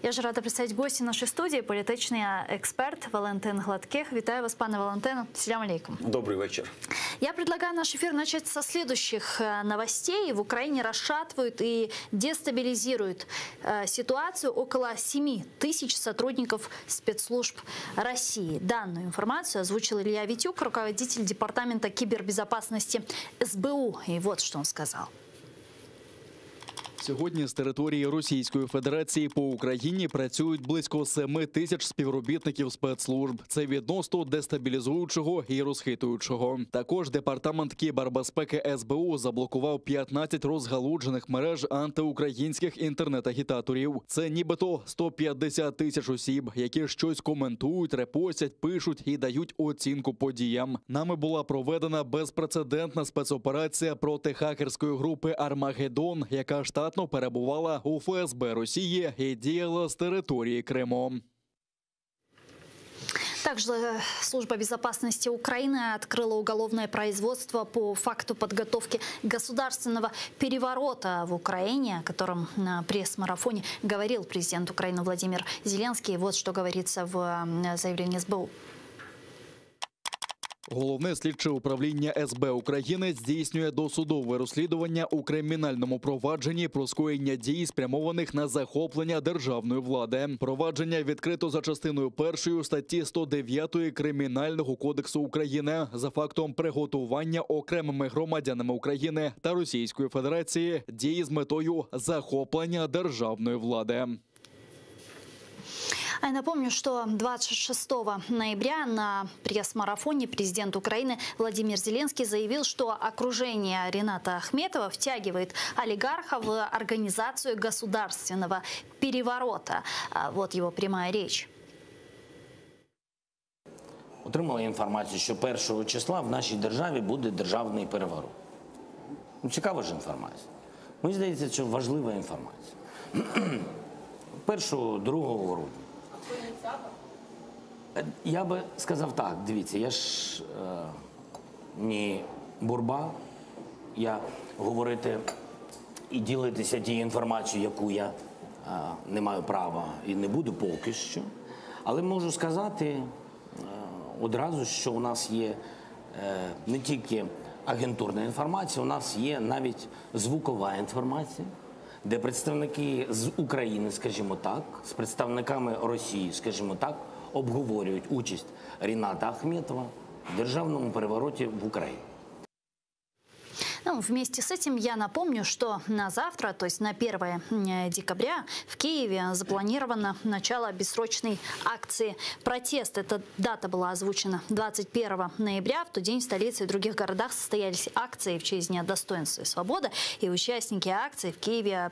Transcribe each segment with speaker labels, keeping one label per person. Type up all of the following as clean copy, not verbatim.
Speaker 1: Я ж рада представить гості нашої студії, політичний експерт Валентин Гладких. Вітаю вас, пане Валентину. Салям алейкум.
Speaker 2: Добрый вечер.
Speaker 1: Я предлагаю наш эфир начать со следующих новостей. В Украине расшатывают и дестабилизируют ситуацию около 7 тысяч сотрудников спецслужб России. Данную информацию озвучил Илья Витюк, руководитель департамента кибербезопасности СБУ. И вот что он сказал.
Speaker 3: Сьогодні з території Російської Федерації по Україні працюють близько 7 тисяч співробітників спецслужб. Це відносно дестабілізуючого і розхитуючого. Також департамент кібербезпеки СБУ заблокував 15 розгалуджених мереж антиукраїнських інтернет-агітаторів. Це нібито 150 тисяч осіб, які щось коментують, репостять, пишуть і дають оцінку подіям. Нами була проведена безпрецедентна спецоперація проти хакерської групи «Армагеддон», яка штатно перебувала у ФСБ Росії и діяла с территории Крыма.
Speaker 1: Также Служба безопасности Украины открыла уголовное производство по факту подготовки государственного переворота в Украине, о котором на пресс-марафоне говорил президент Украины Владимир Зеленский. Вот что говорится в заявлении СБУ.
Speaker 3: Головне слідче управління СБ України здійснює досудове розслідування у кримінальному провадженні про скоєння дій, спрямованих на захоплення державної влади. Провадження відкрито за частиною 1 статті 109 Кримінального кодексу України за фактом приготування окремими громадянами України та Російської Федерації дій з метою захоплення державної влади.
Speaker 1: Я напомню, что 26 ноября на пресс-марафоне президент Украины Владимир Зеленский заявил, что окружение Рената Ахметова втягивает олигарха в организацию государственного переворота. Вот его прямая речь.
Speaker 4: Отримали інформацію, що 1 числа в нашій державі буде державний переворот. Цікава ж інформація. Мені здається, що важлива інформація. 1-2 грудня. Я би сказав так, дивіться, я ж не бурба, я говорити і ділитися тією інформацією, яку я не маю права і не буду поки що. Але можу сказати одразу, що у нас є не тільки агентурна інформація, у нас є навіть звукова інформація, де представники з України, скажімо так, з представниками Росії, скажімо так, обговорюють участь Рената Ахметова в державному перевороті в Україні.
Speaker 1: Ну, вместе с этим я напомню, что на завтра, то есть на 1 декабря, в Киеве запланировано начало бессрочной акции «Протест». Эта дата была озвучена 21 ноября. В тот день в столице и других городах состоялись акции в честь Дня достоинства и свободы. И участники акции в Киеве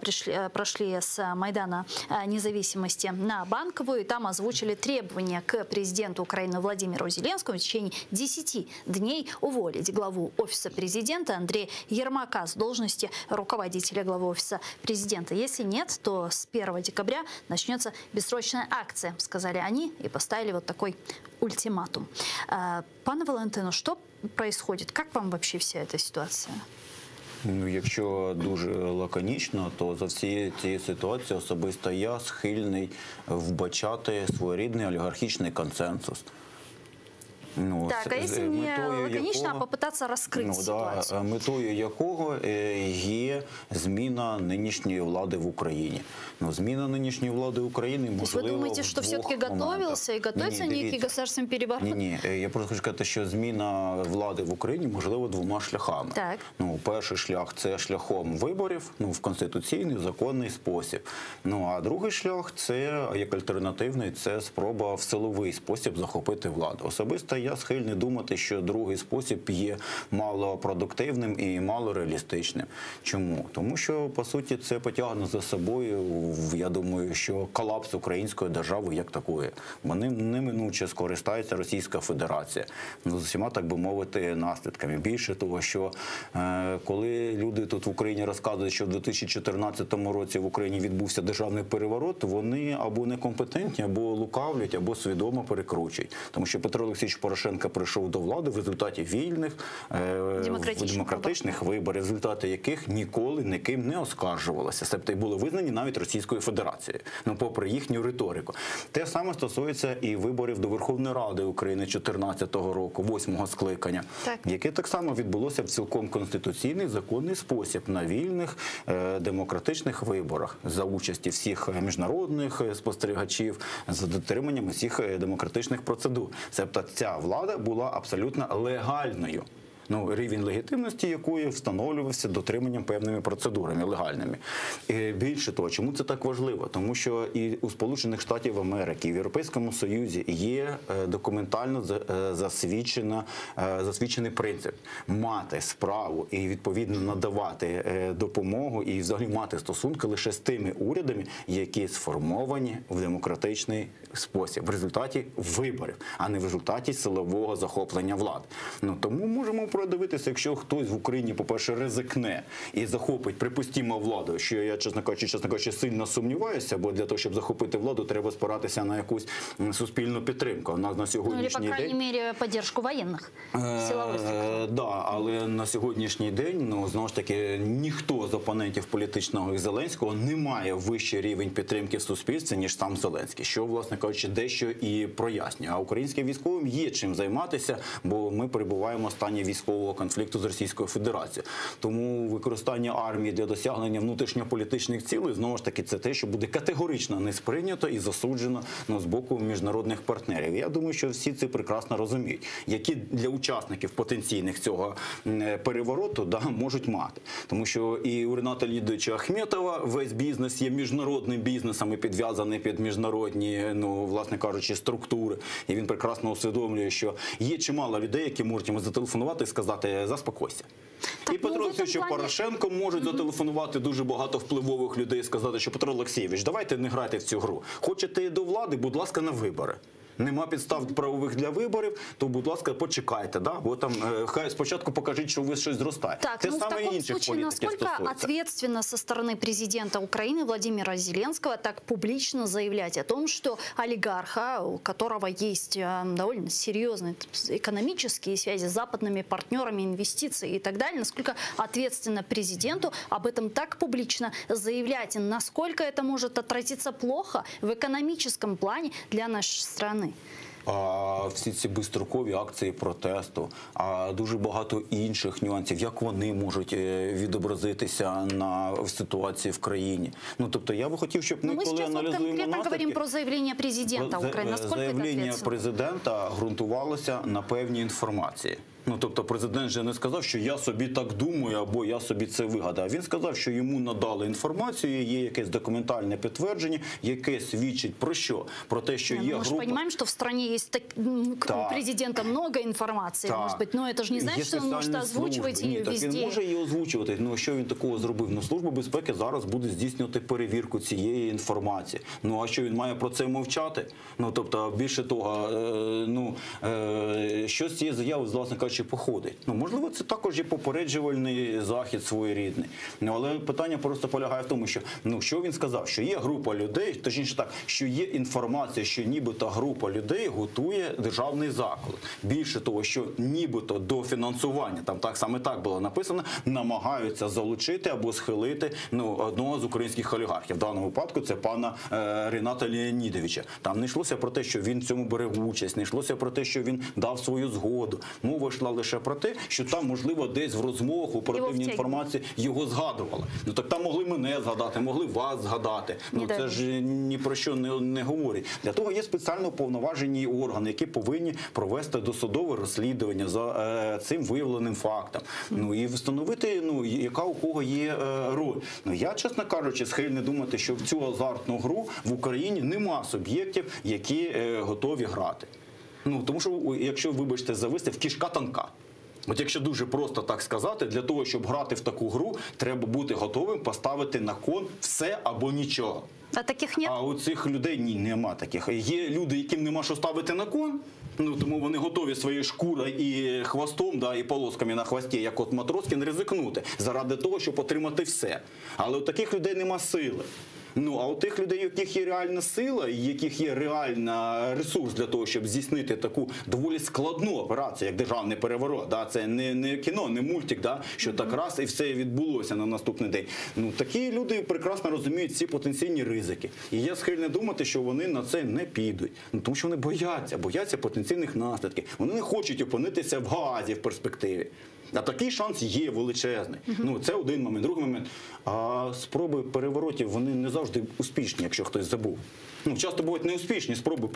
Speaker 1: прошли с Майдана Независимости на Банковую. И там озвучили требования к президенту Украины Владимиру Зеленскому в течение 10 дней уволить главу Офиса президента Андрея Ермака с должности руководителя главы Офиса президента. Если нет, то с 1 декабря начнется бессрочная акция, сказали они и поставили вот такой ультиматум. Пане Валентину, что происходит? Как вам вообще вся эта ситуация?
Speaker 2: Ну, якщо дуже лаконічно, то за всією цією ситуацією особисто я схильний вбачати своєрідний олігархічний консенсус.
Speaker 1: Ну, так, а якщо не лаконічно, а попитатися розкрити ситуацію?
Speaker 2: Метою якого є зміна нинішньої влади в Україні. Ну, зміна нинішньої влади в Україні можливо.
Speaker 1: Ви думаєте, що все-таки готувався і готується некий государственний переворот?
Speaker 2: Ні, я просто хочу сказати, що зміна влади в Україні можливо 2 шляхами.
Speaker 1: Так.
Speaker 2: Ну, перший шлях – це шляхом виборів, ну, в конституційний, законний спосіб. Ну, а другий шлях – це, як альтернативний, це спроба в силовий спосіб захопити владу. Особисто я схильний думати, що другий спосіб є малопродуктивним і малореалістичним. Чому? Тому що, по суті, це потягне за собою, я думаю, що колапс української держави як такої. Бо неминуче скористається Російська Федерація. З усіма, так би мовити, наслідками. Більше того, що коли люди тут в Україні розказують, що в 2014 році в Україні відбувся державний переворот, вони або некомпетентні, або лукавлять, або свідомо перекручують. Тому що Петро Олексійович Порошенко Порошенко прийшов до влади в результаті вільних, демократичних виборів, результати яких ніколи ніким не оскаржувалися. Себто були визнані навіть Російською Федерацією, попри їхню риторику. Те саме стосується і виборів до Верховної Ради України 2014 року, 8-го скликання, яке так само відбулося в цілком конституційний, законний спосіб на вільних демократичних виборах за участі всіх міжнародних спостерігачів, за дотриманням усіх демократичних процедур. Тобто ця влада була абсолютно легальною. Рівень легітимності якої встановлювався дотриманням певними процедурами легальними. І більше того, чому це так важливо? Тому що і у Сполучених Штатів Америки, і в Європейському Союзі є документально засвідчений принцип мати справу і відповідно надавати допомогу і взагалі мати стосунки лише з тими урядами, які сформовані в демократичний спосіб, в результаті виборів, а не в результаті силового захоплення влади. Тому можемо продивитися, якщо хтось в Україні, по-перше, ризикне і захопить, припустімо, владу, що я, чесно кажучи, сильно сумніваюся, бо для того, щоб захопити владу, треба спиратися на якусь суспільну підтримку. У нас на сьогоднішній день...
Speaker 1: по крайній мірі, підтримку воєнних, силових структур.
Speaker 2: Да, але на сьогоднішній день, знову ж таки, ніхто з опонентів політичного і Зеленського не має вищий рівень підтримки в суспільстві, ніж сам Зеленський, що, власне кажучи, дещо і прояснює. А українським військовим є чим займатися, бо ми перебуваємо в стані військового конфлікту з Російською Федерацією. Тому використання армії для досягнення внутрішньополітичних цілей, знову ж таки, це те, що буде категорично не сприйнято і засуджено з боку міжнародних партнерів. Я думаю, що всі це прекрасно розуміють, які для учасників потенційних цього перевороту можуть мати. Тому що і у Рената Леонідовича Ахметова весь бізнес є міжнародним бізнесом і підв'язаний під міжнародні, власне кажучи, структури. І він прекрасно усвідомлює, що є чимало людей, які можуть йому зателефонувати і сказати «заспокойся». І Петро Олексійовичу Порошенко можуть зателефонувати дуже багато впливових людей і сказати, що Петро Олексійович, давайте не грайте в цю гру. Хочете до влади, будь ласка, на вибори. Нема підстав правових для виборів, то, будь ласка, почекайте, бо там хай спочатку покажіть, що ви щось зростає.
Speaker 1: Так, в таком случае, насколько ответственно со стороны президента Украины Владимира Зеленского так публично заявлять о том, что олигарха, у которого есть довольно серьезные экономические связи с западными партнерами, инвестиции и так далее, насколько ответственно президенту об этом так публично заявлять, насколько это может отразиться плохо в экономическом плане для нашей страны?
Speaker 2: Всі ці безстрокові акції протесту, дуже багато інших нюансів, як вони можуть відобразитися на ситуації в країні. Тобто я би хотів, щоб ми, коли аналізуємо наслідки...
Speaker 1: говоримо про заявлення президента України.
Speaker 2: Заявлення президента ґрунтувалося на певній інформації. Тобто президент же не сказав, що я собі так думаю, або я собі це вигадав. Він сказав, що йому надали інформацію, є якесь документальне підтвердження, яке свідчить про що? Про те, що є група...
Speaker 1: Ми ж розуміємо, що в країні є у президента багато інформації, може бути, але це ж не значить, що він може озвучувати її везде.
Speaker 2: Він може її озвучувати, що він такого зробив? Служба безпеки зараз буде здійснювати перевірку цієї інформації. А що він має про це мовчати? Тобто, більше того, що з цієї заяви, власне кажучи, походить. Можливо, це також є попереджувальний захід своєрідний. Але питання просто полягає в тому, що що він сказав? Що є група людей, точніше так, що є інформація, що нібито група людей готує державний заклад. Більше того, що нібито до фінансування, там саме так було написано, намагаються залучити або схилити одного з українських олігархів. В даному випадку це пана Рената Леонідовича. Там не йшлося про те, що він в цьому бере участь, не йшлося про те, що він дав свою згоду. Мова йшла лише про те, що там, можливо, десь в розмовах, у оперативній інформації його згадували. Так там могли мене згадати, могли вас згадати. Це ж ні про що не говорить. Для того є спеціально уповноважені органи, які повинні провести досудове розслідування за цим виявленим фактом. І встановити, яка у кого є роль. Я, чесно кажучи, схильний думати, що в цю азартну гру в Україні нема суб'єктів, які готові грати. Тому що, якщо, вибачте за вислів, кішка тонка. Якщо дуже просто так сказати, для того, щоб грати в таку гру, треба бути готовим поставити на кон все або нічого.
Speaker 1: А таких нет?
Speaker 2: А у цих людей нема таких. Є люди, яким нема що ставити на кон, тому вони готові своєю шкурою і хвостом, і полосками на хвості, як от Матроскін, ризикнути заради того, щоб отримати все. Але у таких людей нема сили. Ну, а у тих людей, у яких є реальна сила, і яких є реальний ресурс для того, щоб здійснити таку доволі складну операцію, як державний переворот, да? Це не кіно, не мультик, да? Що так раз і все відбулося на наступний день. Ну, такі люди прекрасно розуміють ці потенційні ризики. І я схильний думати, що вони на це не підуть. Ну, тому що вони бояться потенційних наслідків. Вони не хочуть опинитися в Гаазі в перспективі. А такий шанс є величезний. Ну, це один момент. Другий момент. А спроби переворотів, вони не завжди успішні, якщо хтось забув. Ну, часто бувають неуспішні спроби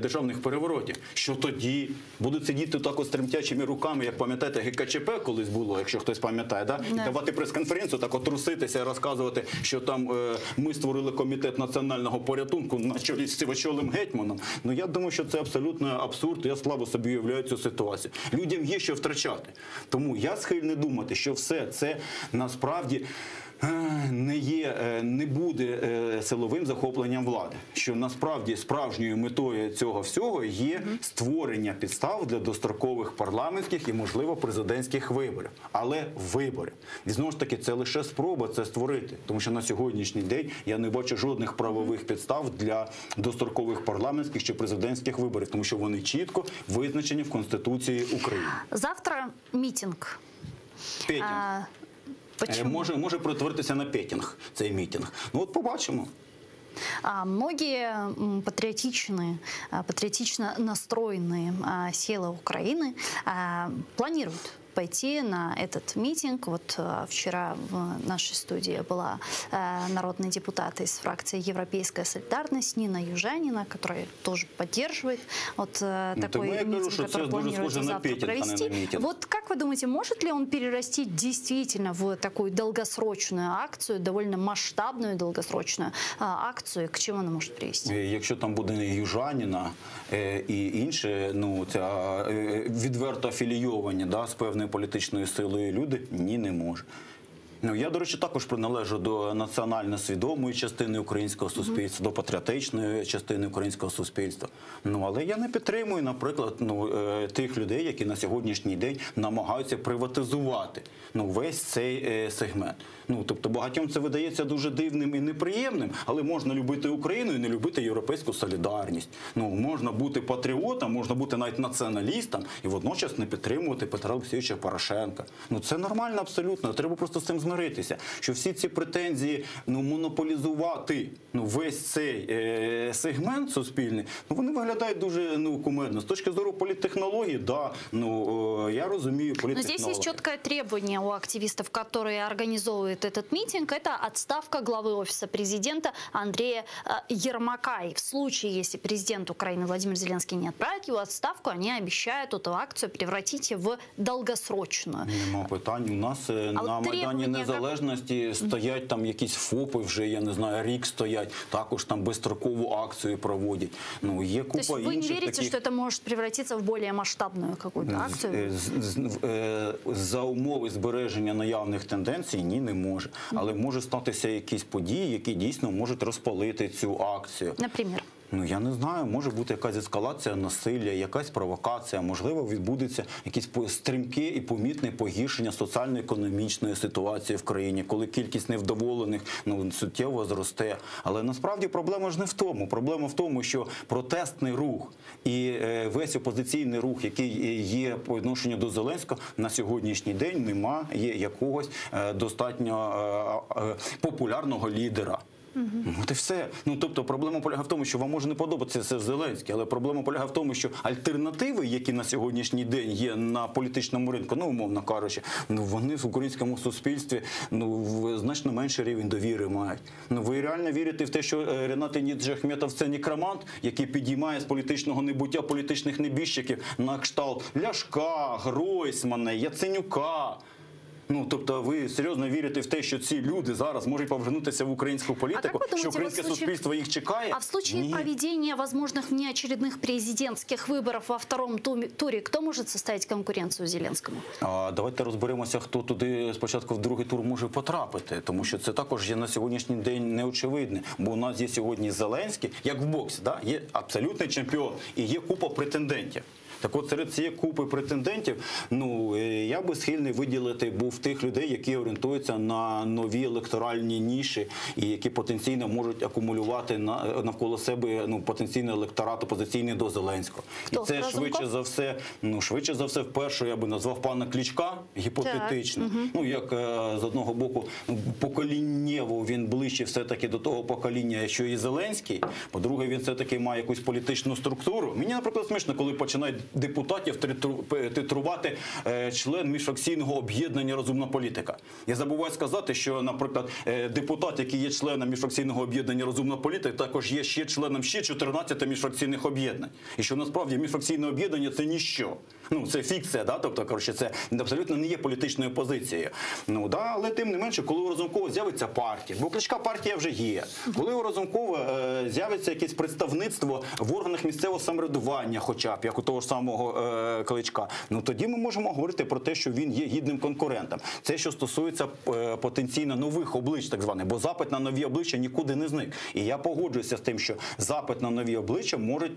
Speaker 2: державних переворотів. Що тоді? Будуть сидіти так от тремтячими руками, як пам'ятаєте, ГКЧП колись було, якщо хтось пам'ятає, да? І давати прес-конференцію, так от труситися, розказувати, що там ми створили комітет національного порятунку на чолі з Сивачолим гетьманом. Ну, я думаю, що це абсолютно абсурд. Я слабо собі уявляю цю ситуацію. Людям є що втрачати. Тому я схильний думати, що все це насправді не буде силовим захопленням влади. Що насправді справжньою метою цього всього є створення підстав для дострокових парламентських і, можливо, президентських виборів. Але вибори. І знову ж таки, це лише спроба це створити. Тому що на сьогоднішній день я не бачу жодних правових підстав для дострокових парламентських чи президентських виборів. Тому що вони чітко визначені в Конституції України.
Speaker 1: Завтра мітинг.
Speaker 2: Петінг. Може перетворитися на петінг цей мітинг. Ну от побачимо.
Speaker 1: Многие патриотично настроенные силы Украины планируют пойти на этот митинг. Вот вчера в нашей студии была народный депутат из фракции «Европейская солидарность» Нина Южанина, которая тоже поддерживает вот такой митинг, который планируется завтра провести. Вот как вы думаете, может ли он перерасти действительно в такую долгосрочную акцию, довольно масштабную долгосрочную акцию? К чему она может привести?
Speaker 2: Якщо там буде Южаніна і інше, ну, ця відверто афілійовані, да, з певною політичною силою люди, ні, не може. Ну, я, до речі, також приналежу до національно свідомої частини українського суспільства, до патріотичної частини українського суспільства. Ну, але я не підтримую, наприклад, тих людей, які на сьогоднішній день намагаються приватизувати весь цей сегмент. Ну, тобто багатьом це видається дуже дивним і неприємним, але можна любити Україну і не любити європейську солідарність. Ну, можна бути патріотом, можна бути навіть націоналістом і водночас не підтримувати Петра Олексійовича Порошенка. Ну, це нормально абсолютно, треба просто з цим змиритися, що всі ці претензії монополізувати весь цей сегмент суспільний, вони виглядають дуже кумедно. З точки зору політтехнології, да, я розумію політтехнології.
Speaker 1: Но здесь есть четкое требование у активистов, которые организовывают этот митинг, это отставка главы Офиса президента Андрея Ермака. И в случае, если президент Украины Владимир Зеленский не отправит его в отставку, они обещают эту акцию превратить в долгосрочную.
Speaker 2: Нема питань. У нас на Майдані Незалежності стоять там якісь ФОПи вже, я не знаю, рік стоять, також там безстрокову акцію проводять. Ну, є купа інших таких...
Speaker 1: То есть вы не верите, что это может превратиться в более масштабную какую-то акцию?
Speaker 2: За умови збереження наявних тенденцій ні, не може. Але може статися якісь події, які дійсно можуть розпалити цю акцію.
Speaker 1: Наприклад?
Speaker 2: Ну, я не знаю, може бути якась ескалація насилля, якась провокація, можливо, відбудеться якесь стрімке і помітне погіршення соціально-економічної ситуації в країні, коли кількість невдоволених суттєво зросте. Але насправді проблема ж не в тому. Проблема в тому, що протестний рух і весь опозиційний рух, який є по відношенню до Зеленського, на сьогоднішній день немає якогось достатньо популярного лідера. От і все. Ну, тобто проблема полягає в тому, що вам може не подобатися Зеленський, але проблема полягає в тому, що альтернативи, які на сьогоднішній день є на політичному ринку, умовно кажучи, вони в українському суспільстві значно менший рівень довіри мають. Ви реально вірите в те, що Ренат Леонідович Ахметов – це некромант, який підіймає з політичного небуття політичних небіжчиків на кшталт Ляшка, Гройсмана, Яценюка? Ну, тобто ви серйозно вірите в те, що ці люди зараз можуть повернутися в українську політику, що українське суспільство їх чекає?
Speaker 1: А в случае проведения возможных внеочередных президентских выборов во втором туре, кто может составить конкуренцию Зеленскому?
Speaker 2: Давайте розберемося, хто туди спочатку в другий тур може потрапити, тому що це також є на сьогоднішній день неочевидне. Бо у нас є сьогодні Зеленський, як в боксі, да? Є абсолютний чемпіон і є купа претендентів. Так от серед цієї купи претендентів, ну, я би схильний виділити був тих людей, які орієнтуються на нові електоральні ніші і які потенційно можуть акумулювати навколо себе, ну, потенційний електорат опозиційний до Зеленського.
Speaker 1: Хто?
Speaker 2: І це швидше за все, вперше я би назвав пана Кличка гіпотетично. Ну, як з одного боку, поколіннєво він ближче все-таки до того покоління, що і Зеленський. По-друге, він все-таки має якусь політичну структуру. Мені, наприклад, смішно, коли починають депутатів титрувати член міжфракційного об'єднання «Розумна політика». Я забуваю сказати, що, наприклад, депутат, який є членом міжфракційного об'єднання «Розумна політика», також є ще членом 14 міжфракційних об'єднань. І що насправді міжфракційне об'єднання – це ніщо. Ну, це фікція, да? Тобто, коротше, це абсолютно не є політичною позицією. Ну, да? Але тим не менше, коли у Разумкова з'явиться партія, бо Кличка партія вже є, коли у Разумкова з'явиться якесь представництво в органах місцевого самоврядування, хоча б, як у того ж самого Кличка, ну тоді ми можемо говорити про те, що він є гідним конкурентом. Це, що стосується потенційно нових облич, так званих, бо запит на нові обличчя нікуди не зник. І я погоджуюся з тим, що запит на нові обличчя можуть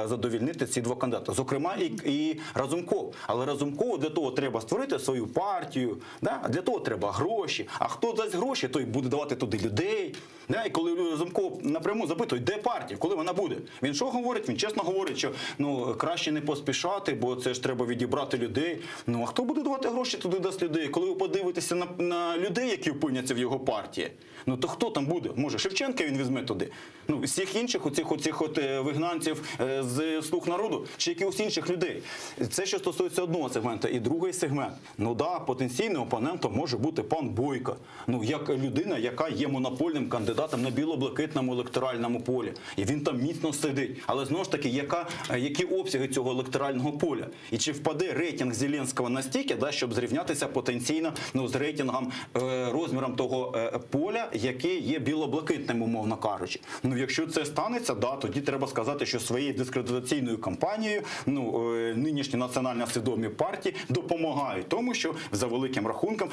Speaker 2: задовільнити ці два кандидати. Зокрема, і Разумков. Але Разумкову для того треба створити свою партію, да? Для того треба гроші. А хто дасть гроші, той буде давати туди людей. Да? І коли Разумков напряму запитують, де партія, коли вона буде? Він що говорить? Він чесно говорить, що ну, краще не поспішати, бо це ж треба відібрати людей. Ну, а хто буде давати гроші, туди дасть людей? Коли ви подивитеся на людей, які опиняться в його партії, ну, то хто там буде? Може, Шевченка він візьме туди? Ну, всіх інших оцих вигнанців з «Слуг народу» чи якихось інших людей. Це що стосується одного сегменту. І другий сегмент. Ну да, потенційним опонентом може бути пан Бойко. Ну, як людина, яка є монопольним кандидатом на біло-блакитному електоральному полі. І він там міцно сидить. Але знову ж таки, які обсяги цього електорального поля? І чи впаде рейтинг Зеленського настільки, да, щоб зрівнятися потенційно з рейтингом, розміром того поля, яке є біло-блакитним, умовно кажучи. Ну, якщо це станеться, да, тоді треба сказати, що своєю дискредитаційною кампанією нинішні національно свідомі партії допомагають тому, що за великим рахунком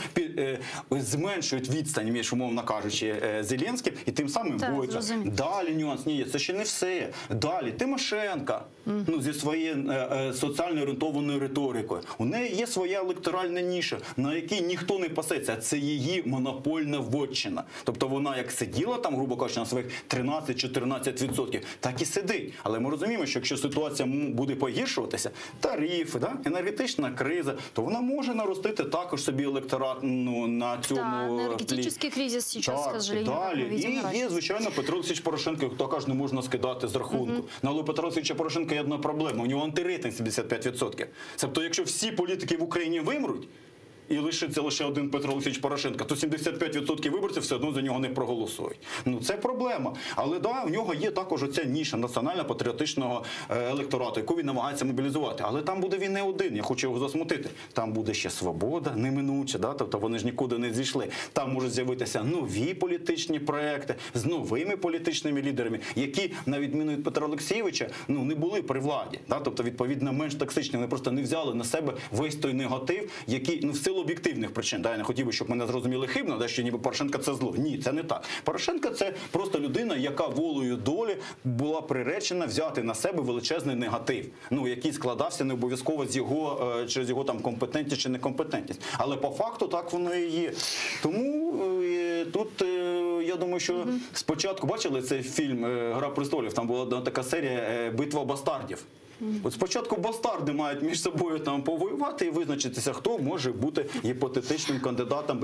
Speaker 2: зменшують відстань між, умовно кажучи, Зеленським і тим самим Бойко. Далі нюанс, ні, це ще не все. Далі Тимошенко, ну, зі своєю соціально орієнтованою риторикою. У неї є своя електоральна ніша, на якій ніхто не пасеться. Це її монопольна вотчина. Тобто вона як сиділа там, грубо кажучи, на своїх 13-14%, так і сидить. Але ми розуміємо, що якщо ситуація буде погіршуватися, тарифи, да, енергетична криза, то вона може наростити також собі електорат, ну, на цьому
Speaker 1: енергетичний кризис зараз, к сожалению,
Speaker 2: далі. І є, звичайно, Петро Олексійович Порошенко, хто каже, не можна скидати з рахунку. Але у Петра Олексійовича Порошенка є одна проблема, у нього антирейтинг 75%. Тобто, якщо всі політики в Україні вимруть, і лишиться лише один Петро Олексійович Порошенко, то 75% виборців все одно за нього не проголосують. Ну, це проблема. Але да, в нього є також оця ніша національно-патріотичного електорату, яку він намагається мобілізувати. Але там буде він не один, я хочу його засмутити. Там буде ще Свобода, неминуче, да? Тобто вони ж нікуди не зійшли. Там можуть з'явитися нові політичні проекти з новими політичними лідерами, які, на відміну від Петра Олексійовича, ну, не були при владі. Да? Тобто, відповідно, менш токсичні. Вони просто не взяли на себе весь той негатив, який, ну, в силу об'єктивних причин. Да, я не хотів би, щоб мене зрозуміли хибно, да, що ніби Порошенко це зло. Ні, це не так. Порошенко це просто людина, яка волею долі була приречена взяти на себе величезний негатив, ну, який складався не обов'язково з його, через його там компетентність чи некомпетентність. Але по факту так воно і є. Тому тут, я думаю, що спочатку, бачили цей фільм «Гра престолів», там була така серія «Битва бастардів». От спочатку бастарди мають між собою там повоювати і визначитися, хто може бути гіпотетичним кандидатом